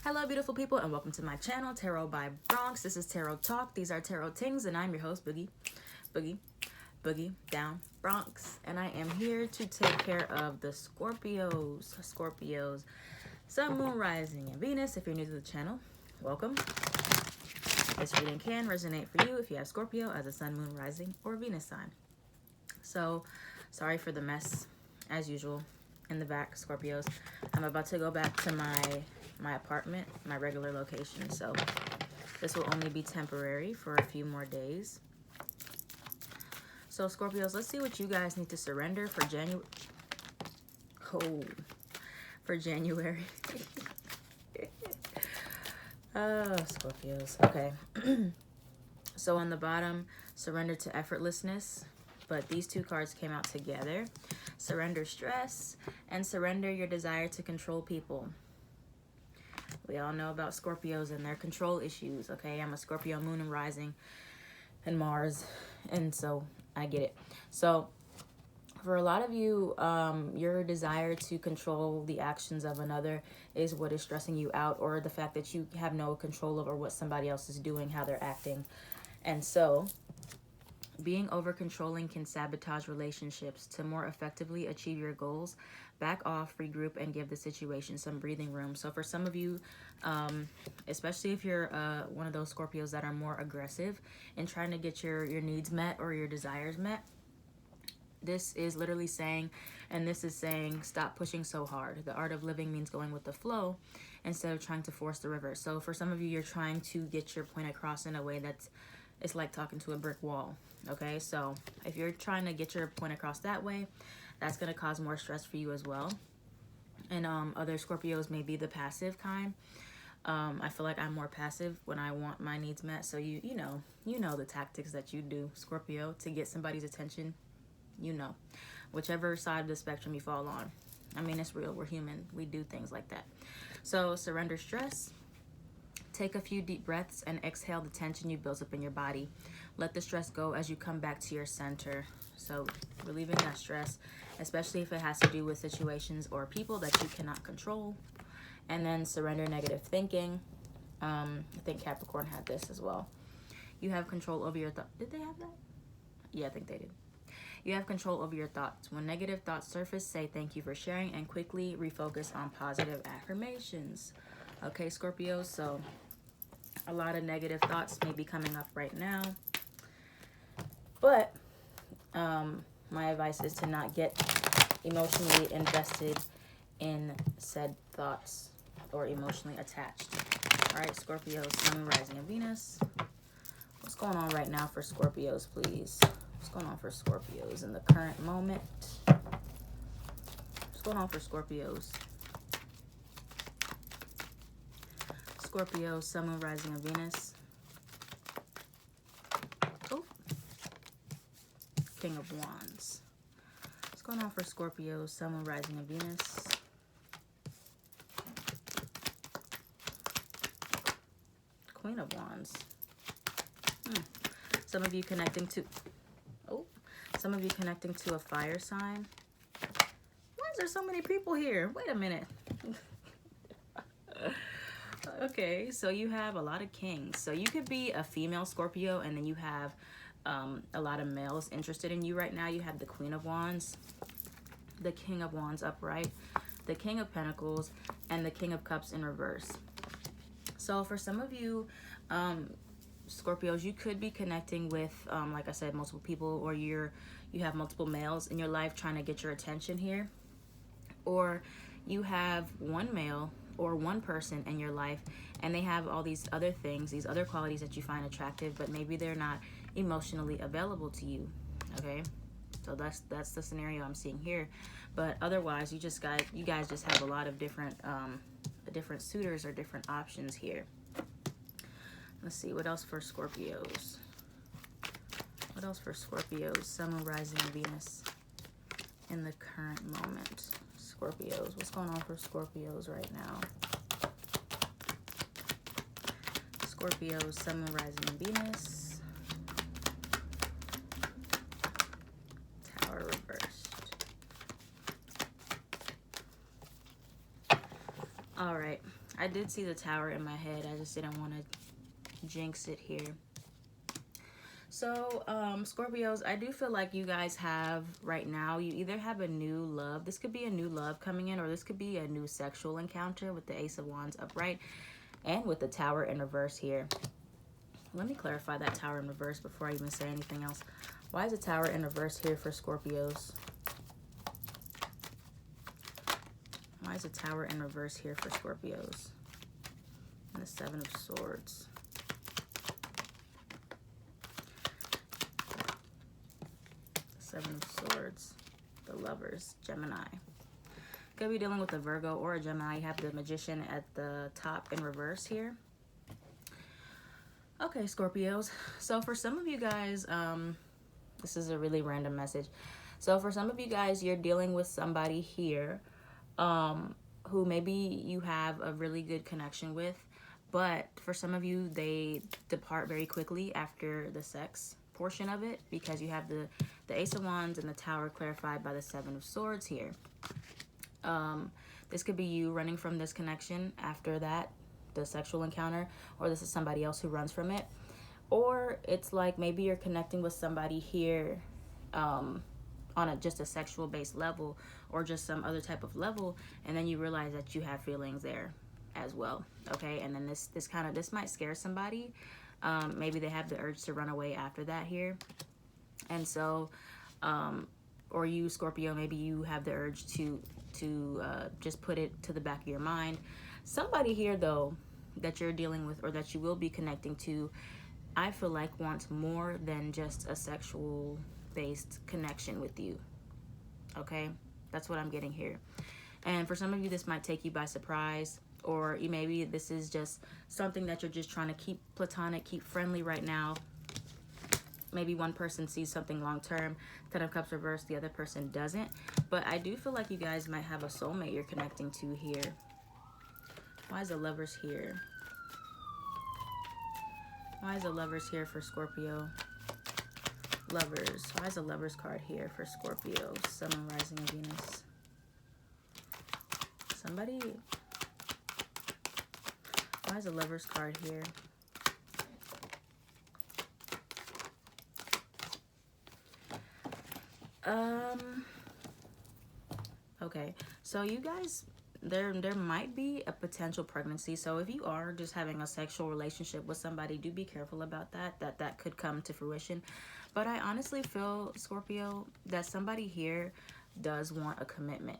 Hello, beautiful people, and welcome to my channel, Tarot by Bronx. This is Tarot Talk. These are Tarot Tings, and I'm your host, Boogie Down Bronx. And I am here to take care of the Scorpios, Sun, Moon, Rising, and Venus. If you're new to the channel, welcome. This reading can resonate for you if you have Scorpio as a Sun, Moon, Rising, or Venus sign. So, sorry for the mess, as usual, in the back, Scorpios. I'm about to go back to my apartment, my regular location, so this will only be temporary for a few more days. So Scorpios, let's see what you guys need to surrender for January. January. Oh, Scorpios. Okay. So on the bottom, surrender to effortlessness, but these two cards came out together. Surrender stress and surrender your desire to control people. We all know about Scorpios and their control issues, okay? I'm a Scorpio, Moon, and Rising, and Mars, and so I get it. So for a lot of you, your desire to control the actions of another is what is stressing you out, or the fact that you have no control over what somebody else is doing, how they're acting. And so being over controlling can sabotage relationships. To more effectively achieve your goals, back off, regroup, and give the situation some breathing room. So for some of you, especially if you're one of those Scorpios that are more aggressive in trying to get your needs met or your desires met, this is literally saying, and this is saying, stop pushing so hard. The art of living means going with the flow instead of trying to force the river. So for some of you, you're trying to get your point across in a way that's, it's like talking to a brick wall. Okay, so if you're trying to get your point across that way, that's going to cause more stress for you as well. And other Scorpios may be the passive kind. I feel like I'm more passive when I want my needs met. So you know the tactics that you do, Scorpio, to get somebody's attention. You know, whichever side of the spectrum you fall on. I mean, it's real. We're human. We do things like that. So surrender stress. Take a few deep breaths and exhale the tension you built up in your body. Let the stress go as you come back to your center. So relieving that stress, especially if it has to do with situations or people that you cannot control. And then surrender negative thinking. I think Capricorn had this as well. You have control over your thoughts. Did they have that? Yeah, I think they did. You have control over your thoughts. When negative thoughts surface, say thank you for sharing and quickly refocus on positive affirmations. Okay, Scorpio, so a lot of negative thoughts may be coming up right now. But my advice is to not get emotionally invested in said thoughts or emotionally attached. All right, Scorpio, Sun, Rising, and Venus. What's going on right now for Scorpios, please? What's going on for Scorpios in the current moment? What's going on for Scorpios? Scorpio, Sun, Moon, Rising, and Venus. Oh. King of Wands. What's going on for Scorpio, Sun, Moon, Rising, and Venus? Queen of Wands. Some of you connecting to... Some of you connecting to a fire sign. Why is there so many people here? Wait a minute. Okay, so you have a lot of kings. So you could be a female Scorpio and then you have a lot of males interested in you right now. You have the Queen of Wands, the King of Wands upright, the King of Pentacles, and the King of Cups in reverse. So for some of you, Scorpios, you could be connecting with, like I said, multiple people, or you have multiple males in your life trying to get your attention here. Or you have one male or one person in your life and they have all these other things, these other qualities that you find attractive, but maybe they're not emotionally available to you. Okay, so that's the scenario I'm seeing here. But otherwise, you guys just have a lot of different suitors or different options here. Let's see, what else for Scorpios? What else for Scorpios? Sun, Moon, Rising, and Venus in the current moment. Scorpios, what's going on for Scorpios right now? Scorpios, Sun, Moon, Rising, and Venus. Tower reversed. All right. I did see the Tower in my head. I just didn't want to jinx it here. So, Scorpios, I do feel like you guys have, right now, you either have a new love. This could be a new love coming in, or this could be a new sexual encounter with the Ace of Wands upright and with the Tower in reverse here. Let me clarify that Tower in reverse before I even say anything else. Why is the Tower in reverse here for Scorpios? Why is the Tower in reverse here for Scorpios? And the Seven of Swords. Seven of Swords, the Lovers, Gemini. Could be dealing with a Virgo or a Gemini. You have the Magician at the top in reverse here. Okay, Scorpios. So for some of you guys, this is a really random message. So for some of you guys, you're dealing with somebody here who maybe you have a really good connection with, but for some of you, they depart very quickly after the sex portion of it, because you have the Ace of Wands and the Tower clarified by the Seven of Swords here. This could be you running from this connection after that, the sexual encounter, or this is somebody else who runs from it. Or it's like maybe you're connecting with somebody here on just a sexual based level, or just some other type of level, and then you realize that you have feelings there as well. Okay, and then this might scare somebody. Maybe they have the urge to run away after that here. And so, or you, Scorpio, maybe you have the urge to just put it to the back of your mind. Somebody here, though, that you're dealing with, or that you will be connecting to, I feel like wants more than just a sexual based connection with you. Okay, that's what I'm getting here. And for some of you, this might take you by surprise, or maybe this is just something that you're just trying to keep platonic, keep friendly right now. Maybe one person sees something long term, Ten of Cups reverse, the other person doesn't. But I do feel like you guys might have a soulmate you're connecting to here. Why is the Lovers here? Why is the Lovers here for Scorpio? Lovers. Why is the Lovers card here for Scorpio? Sun and rising of Venus. Somebody. Why is the Lovers card here? Okay, so you guys, there might be a potential pregnancy. So if you are just having a sexual relationship with somebody, do be careful about that could come to fruition. But I honestly feel, Scorpio, that somebody here does want a commitment.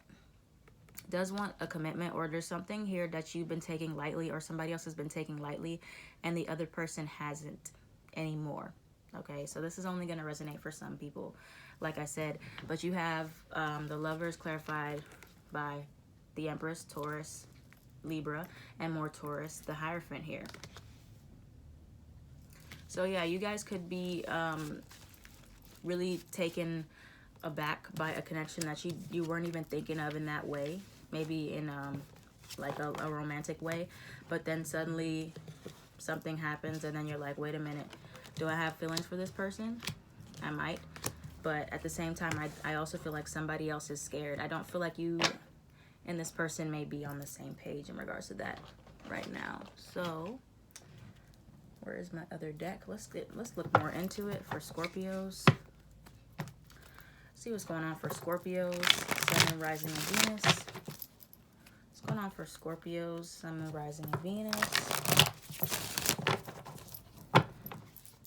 Or there's something here that you've been taking lightly, or somebody else has been taking lightly, and the other person hasn't anymore. Okay, so this is only going to resonate for some people, like I said. But you have the Lovers clarified by the Empress, Taurus, Libra, and more Taurus, the Hierophant here. So yeah, you guys could be really taken aback by a connection that you weren't even thinking of in that way. Maybe in like a romantic way. But then suddenly something happens, and then you're like, wait a minute. Do I have feelings for this person? I might. But at the same time, I also feel like somebody else is scared. I don't feel like you and this person may be on the same page in regards to that right now. So, where is my other deck? Let's look more into it for Scorpios. See what's going on for Scorpios. Sun and rising of Venus. What's going on for Scorpios? Sun and rising of Venus.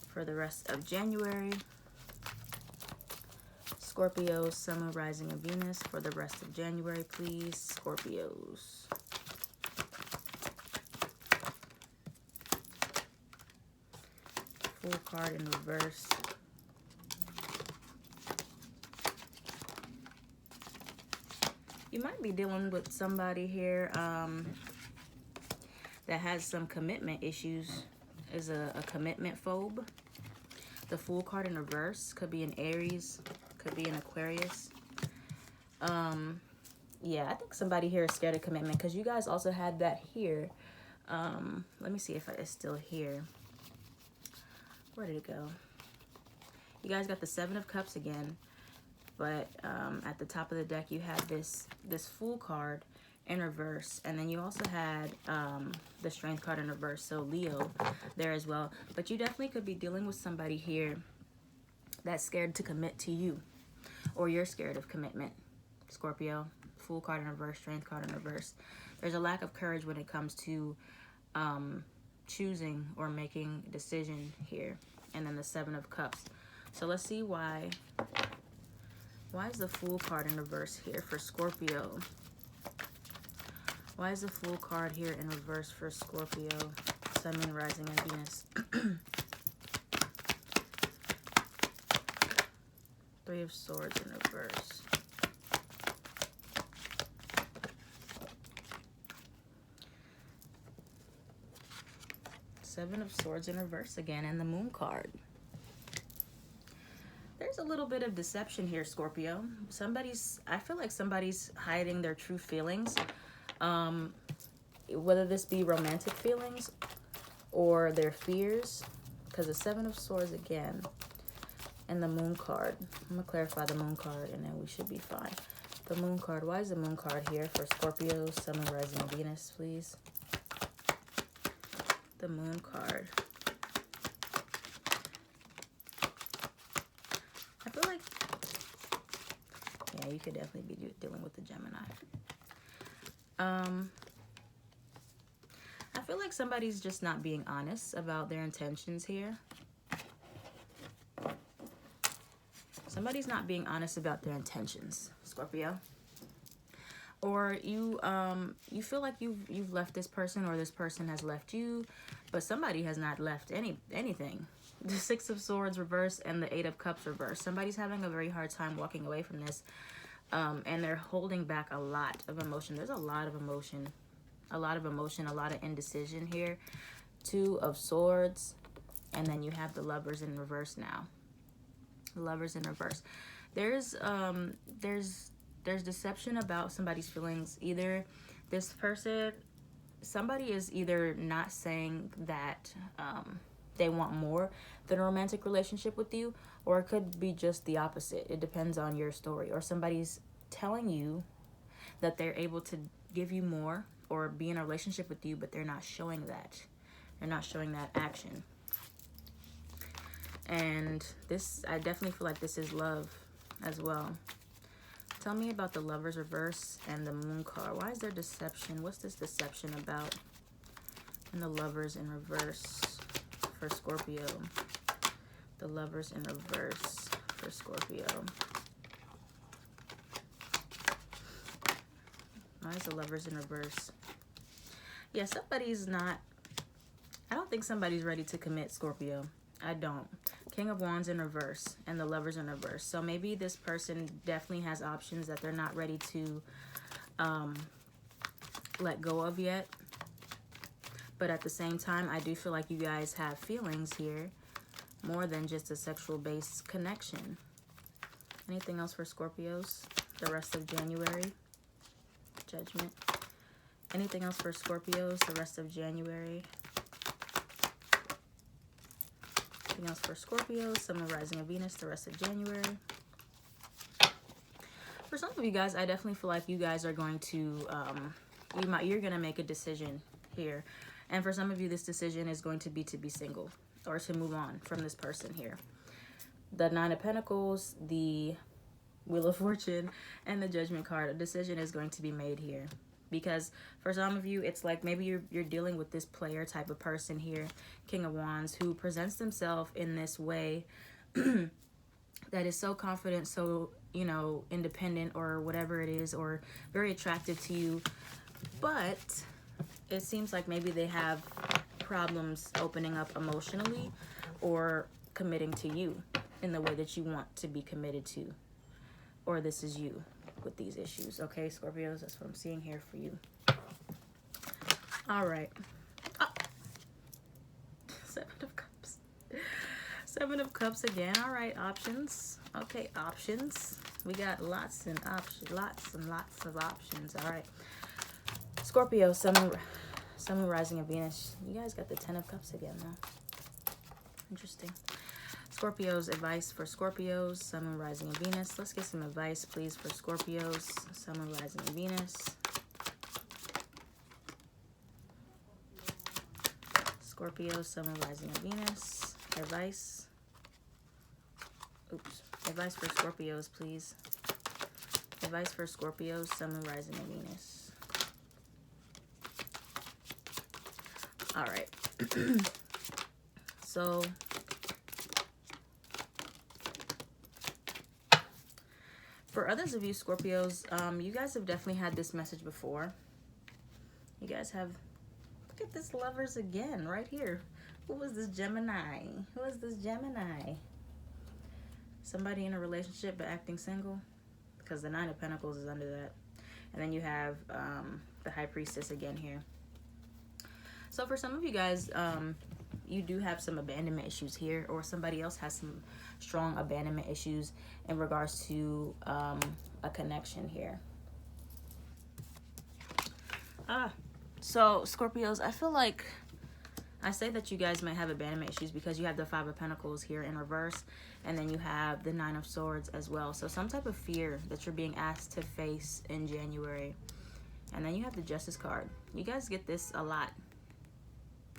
For the rest of January. Scorpios, Sun and rising of Venus for the rest of January, please. Scorpios. Full card in reverse. You might be dealing with somebody here that has some commitment issues, is a commitment phobe. The Fool card in reverse could be an Aries, could be an Aquarius. Yeah, I think somebody here is scared of commitment, because you guys also had that here. Let me see if it's still here. Where did it go? You guys got the Seven of Cups again, but at the top of the deck you have this Fool card, in reverse. And then you also had the Strength card in reverse. So Leo there as well. But you definitely could be dealing with somebody here that's scared to commit to you. Or you're scared of commitment, Scorpio. Fool card in reverse, Strength card in reverse. There's a lack of courage when it comes to choosing or making a decision here. And then the Seven of Cups. So let's see why is the Fool card in reverse here for Scorpio? Why is the Fool card here in reverse for Scorpio? Sun, Moon, Rising, and Venus. Three of Swords in reverse. Seven of Swords in reverse again, and the Moon card. There's a little bit of deception here, Scorpio. I feel like somebody's hiding their true feelings. Whether this be romantic feelings or their fears. Because the Seven of Swords again. And the Moon card. I'm going to clarify the Moon card and then we should be fine. The Moon card. Why is the Moon card here for Scorpio, Sun, Moon, Rising, and Venus, please? The Moon card. I feel like, yeah, you could definitely be dealing with the Gemini. I feel like somebody's just not being honest about their intentions here. Somebody's not being honest about their intentions, Scorpio. Or you feel like you've left this person, or this person has left you, but somebody has not left anything. The Six of Swords reverse and the Eight of Cups reverse. Somebody's having a very hard time walking away from this, and they're holding back a lot of emotion. There's a lot of emotion, a lot of indecision here. Two of Swords, and then you have the Lovers in reverse now. Lovers in reverse. There's deception about somebody's feelings. Either this person, somebody is either not saying that they want more than a romantic relationship with you, or it could be just the opposite. It depends on your story. Or somebody's telling you that they're able to give you more or be in a relationship with you, but they're not showing that. They're not showing that action. And this, I definitely feel like this is love as well. Tell me about the Lovers reverse and the Moon card. Why is there deception? What's this deception about? And the Lovers in reverse for Scorpio. The Lovers in reverse for Scorpio. Why is the Lovers in reverse? Yeah, somebody's not... I don't think somebody's ready to commit, Scorpio. I don't. King of Wands in reverse and the Lovers in reverse. So maybe this person definitely has options that they're not ready to let go of yet. But at the same time, I do feel like you guys have feelings here, more than just a sexual-based connection. Anything else for Scorpios the rest of January? Judgment. Anything else for Scorpios the rest of January? Anything else for Scorpios, Sun, Moon, Rising, and Venus the rest of January? For some of you guys, I definitely feel like you guys are going to, you're going to make a decision here. And for some of you, this decision is going to be single or to move on from this person here. The Nine of Pentacles, the Wheel of Fortune, and the Judgment card. A decision is going to be made here. Because for some of you, it's like maybe you're dealing with this player type of person here, King of Wands, who presents themselves in this way that is so confident, so, you know, independent or whatever it is, or very attractive to you. But it seems like maybe they have problems opening up emotionally or committing to you in the way that you want to be committed to. Or this is you with these issues. Okay, Scorpios, that's what I'm seeing here for you. All right. Oh. Seven of Cups. Seven of Cups again. All right, options. Okay, options. We got lots and lots of options. All right. Scorpio, Sun, Moon, Rising, and Venus. You guys got the Ten of Cups again, though. Interesting. Scorpios, advice for Scorpios, Sun, Moon, Rising, and Venus. Let's get some advice, please, for Scorpios, Sun, Moon, Rising, and Venus. Scorpio, Sun, Moon, Rising, and Venus. Advice. Oops. Advice for Scorpios, please. Advice for Scorpios, Sun, Moon, Rising, and Venus. All right. So, for others of you Scorpios, you guys have definitely had this message before. You guys have, look at this Lovers again, right here. Who was this Gemini? Who is this Gemini? Somebody in a relationship but acting single? Because the Nine of Pentacles is under that. And then you have the High Priestess again here. So for some of you guys, you do have some abandonment issues here, or somebody else has some strong abandonment issues in regards to a connection here. So Scorpios, I feel like I say that you guys might have abandonment issues because you have the Five of Pentacles here in reverse, and then you have the Nine of Swords as well. So some type of fear that you're being asked to face in January. And then you have the Justice card. You guys get this a lot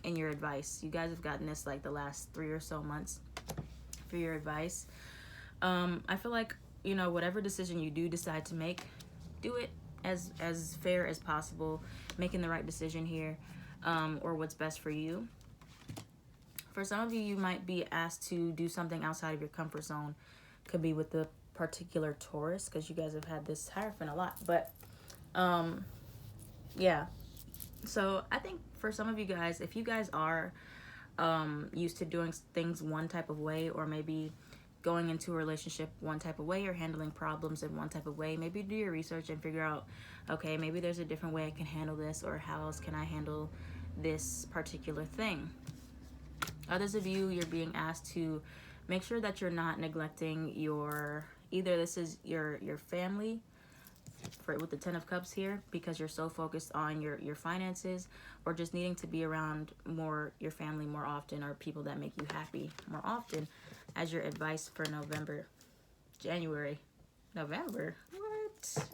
in your advice. You guys have gotten this like the last 3 or so months for your advice. I feel like, you know, whatever decision you do decide to make, do it as fair as possible, making the right decision here, or what's best for you. For some of you, you might be asked to do something outside of your comfort zone. Could be with the particular Taurus, because you guys have had this Hierophant a lot. But yeah, so I think for some of you guys, if you guys are used to doing things one type of way, or maybe going into a relationship one type of way, or handling problems in one type of way, maybe do your research and figure out, okay, maybe there's a different way I can handle this, or how else can I handle this particular thing. Others of you, you're being asked to make sure that you're not neglecting your, either this is your family, with the Ten of Cups here, because you're so focused on your finances, or just needing to be around more your family more often, or people that make you happy more often, as your advice for January. November? What?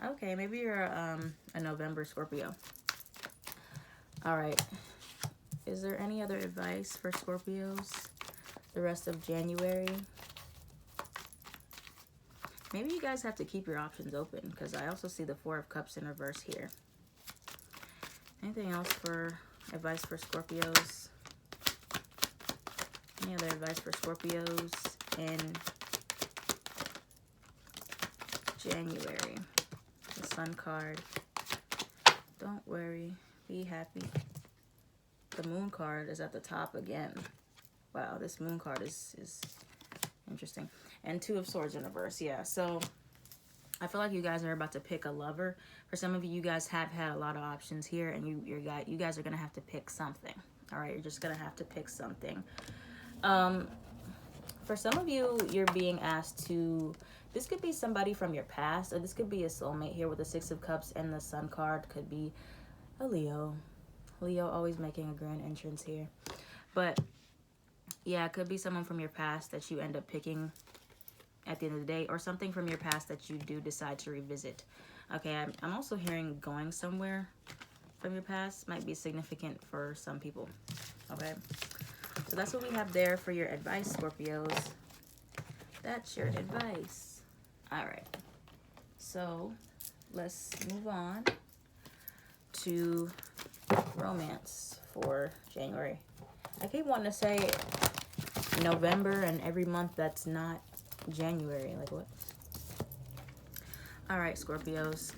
Okay, maybe you're a November Scorpio. All right. Is there any other advice for Scorpios the rest of January? Maybe you guys have to keep your options open, because I also see the Four of Cups in reverse here. Anything else for advice for Scorpios? Any other advice for Scorpios in January? The Sun card. Don't worry. Be happy. The Moon card is at the top again. Wow, this Moon card is interesting. And Two of Swords in reverse. Yeah, so I feel like you guys are about to pick a lover. For some of you, you guys have had a lot of options here, and you guys are going to have to pick something. All right, you're just going to have to pick something. For some of you, you're being asked to, this could be somebody from your past, or this could be a soulmate here with the Six of Cups and the Sun card. Could be a Leo. Leo always making a grand entrance here. But yeah, it could be someone from your past that you end up picking at the end of the day, or something from your past that you do decide to revisit. Okay, I'm also hearing going somewhere from your past might be significant for some people. Okay, so that's what we have there for your advice, Scorpios. That's your advice. All right, so let's move on to romance for January. I keep wanting to say November and every month that's not January. Like what? All right, Scorpios.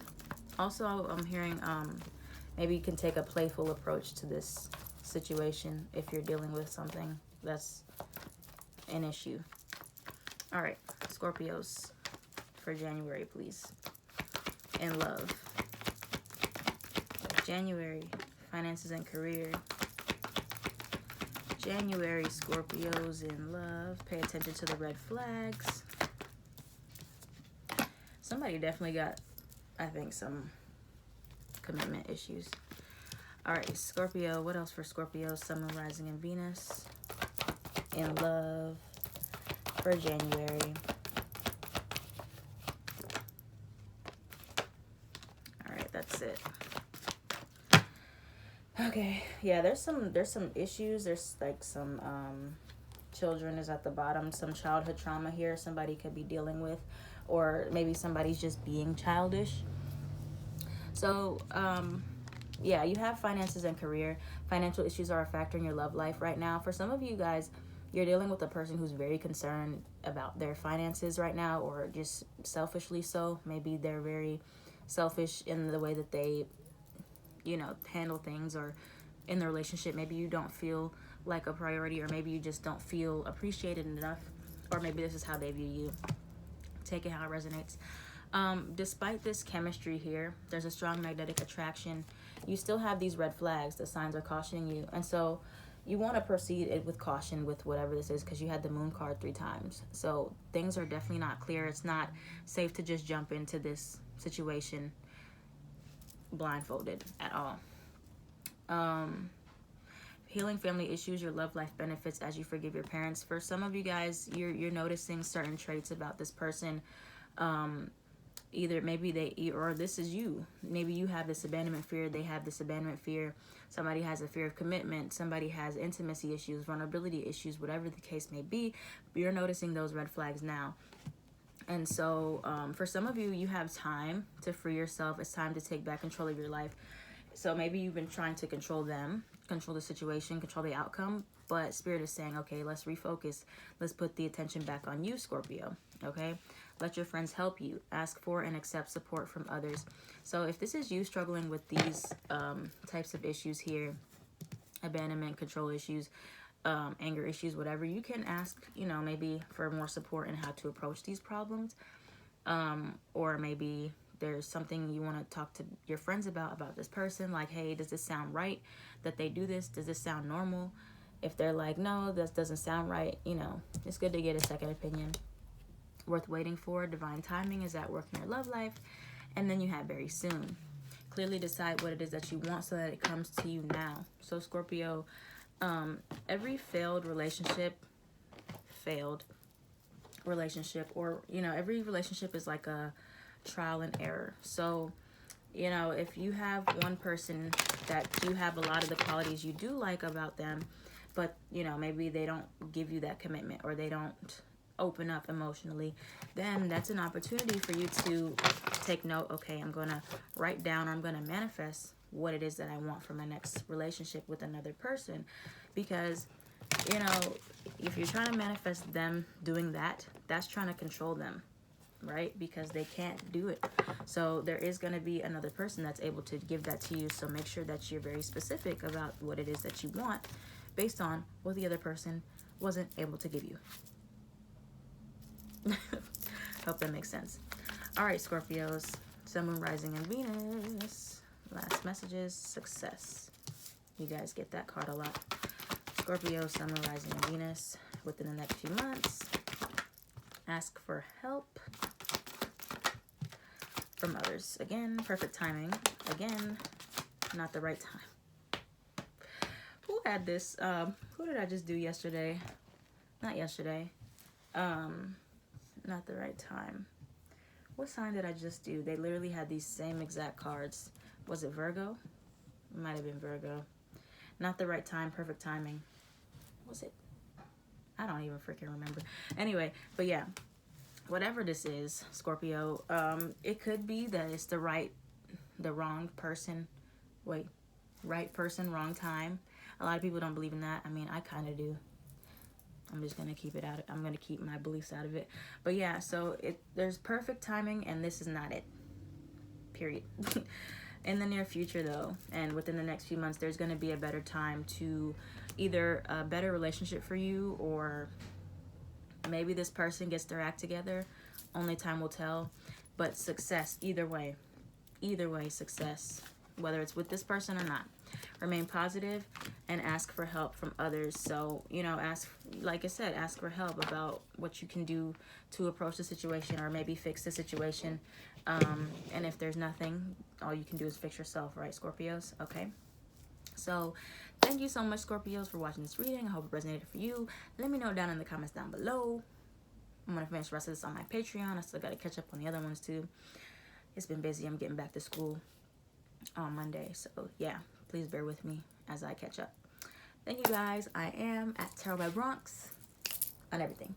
Also, I'm hearing maybe you can take a playful approach to this situation if you're dealing with something that's an issue. All right, Scorpios for January, please. In love. January, finances and career. January, Scorpios in love. Pay attention to the red flags. Somebody definitely got, I think, some commitment issues. All right, Scorpio. What else for Scorpio? Sun, Moon, Rising, and Venus. In love for January. All right, that's it. Okay, yeah, there's some issues. There's like some children is at the bottom, some childhood trauma here somebody could be dealing with, or maybe somebody's just being childish. So yeah, you have finances and career. Financial issues are a factor in your love life right now. For some of you guys, you're dealing with a person who's very concerned about their finances right now, or just selfishly so. Maybe they're very selfish in the way that they, handle things, or in the relationship. Maybe you don't feel like a priority, or maybe you just don't feel appreciated enough, or maybe this is how they view you. Take it how it resonates. Despite this chemistry here, there's a strong magnetic attraction. You still have these red flags. The signs are cautioning you. And so you want to proceed with caution with whatever this is, because you had the moon card 3 times. So things are definitely not clear. It's not safe to just jump into this situation blindfolded at all. Healing family issues, your love life benefits as you forgive your parents. For some of you guys, you're noticing certain traits about this person. Either maybe or this is you. Maybe you have this abandonment fear. They have this abandonment fear. Somebody has a fear of commitment. Somebody has intimacy issues, vulnerability issues, whatever the case may be. You're noticing those red flags now. And so for some of you, you have time to free yourself. It's time to take back control of your life. So maybe you've been trying to control them, control the situation, control the outcome. But Spirit is saying, okay, let's refocus. Let's put the attention back on you, Scorpio. Okay? Let your friends help you. Ask for and accept support from others. So if this is you struggling with these types of issues here, abandonment, control issues, anger issues, whatever, you can ask, maybe for more support in how to approach these problems. Or maybe there's something you want to talk to your friends about this person. Like, hey, does this sound right that they do this? Does this sound normal? If they're like, no, this doesn't sound right, it's good to get a second opinion. Worth waiting for. Divine timing is at work in your love life. And then you have very soon. Clearly decide what it is that you want so that it comes to you now. So Scorpio, every failed relationship, or, every relationship is like a trial and error. So, if you have one person that you have a lot of the qualities you do like about them, but, maybe they don't give you that commitment, or they don't open up emotionally, then that's an opportunity for you to take note. Okay, I'm going to write down, or I'm going to manifest what it is that I want for my next relationship with another person. Because, if you're trying to manifest them doing that, that's trying to control them, right? Because they can't do it. So there is going to be another person that's able to give that to you. So make sure that you're very specific about what it is that you want based on what the other person wasn't able to give you. Hope that makes sense. All right, Scorpios, Sun, Moon, Rising, and Venus. Last messages, success. You guys get that card a lot. Scorpio, Sun, Moon, Rising, and Venus within the next few months. Ask for help from others. Again, perfect timing. Again, not the right time. Who had this? Who did I just do yesterday? Not yesterday. Not the right time. What sign did I just do? They literally had these same exact cards. Was it Virgo? It might have been Virgo. Not the right time, perfect timing. Was it? I don't even freaking remember. Anyway, but yeah, whatever this is, Scorpio, it could be that it's the wrong person. Right person, wrong time. A lot of people don't believe in that. I mean, I kind of do. I'm just going to keep it out. I'm going to keep my beliefs out of it. But yeah, so there's perfect timing, and this is not it. Period. In the near future, though, and within the next few months, there's going to be a better time to either a better relationship for you, or maybe this person gets their act together. Only time will tell. But success, either way, success, whether it's with this person or not. Remain positive and ask for help from others. So, like I said, ask for help about what you can do to approach the situation, or maybe fix the situation. And if there's nothing, all you can do is fix yourself, right, Scorpios? Okay. So thank you so much, Scorpios, for watching this reading. I hope it resonated for you. Let me know down in the comments down below. I'm going to finish the rest of this on my Patreon. I still got to catch up on the other ones too. It's been busy. I'm getting back to school on Monday. So yeah, please bear with me. as I catch up. Thank you guys. I am at Tarot by Bronx on everything.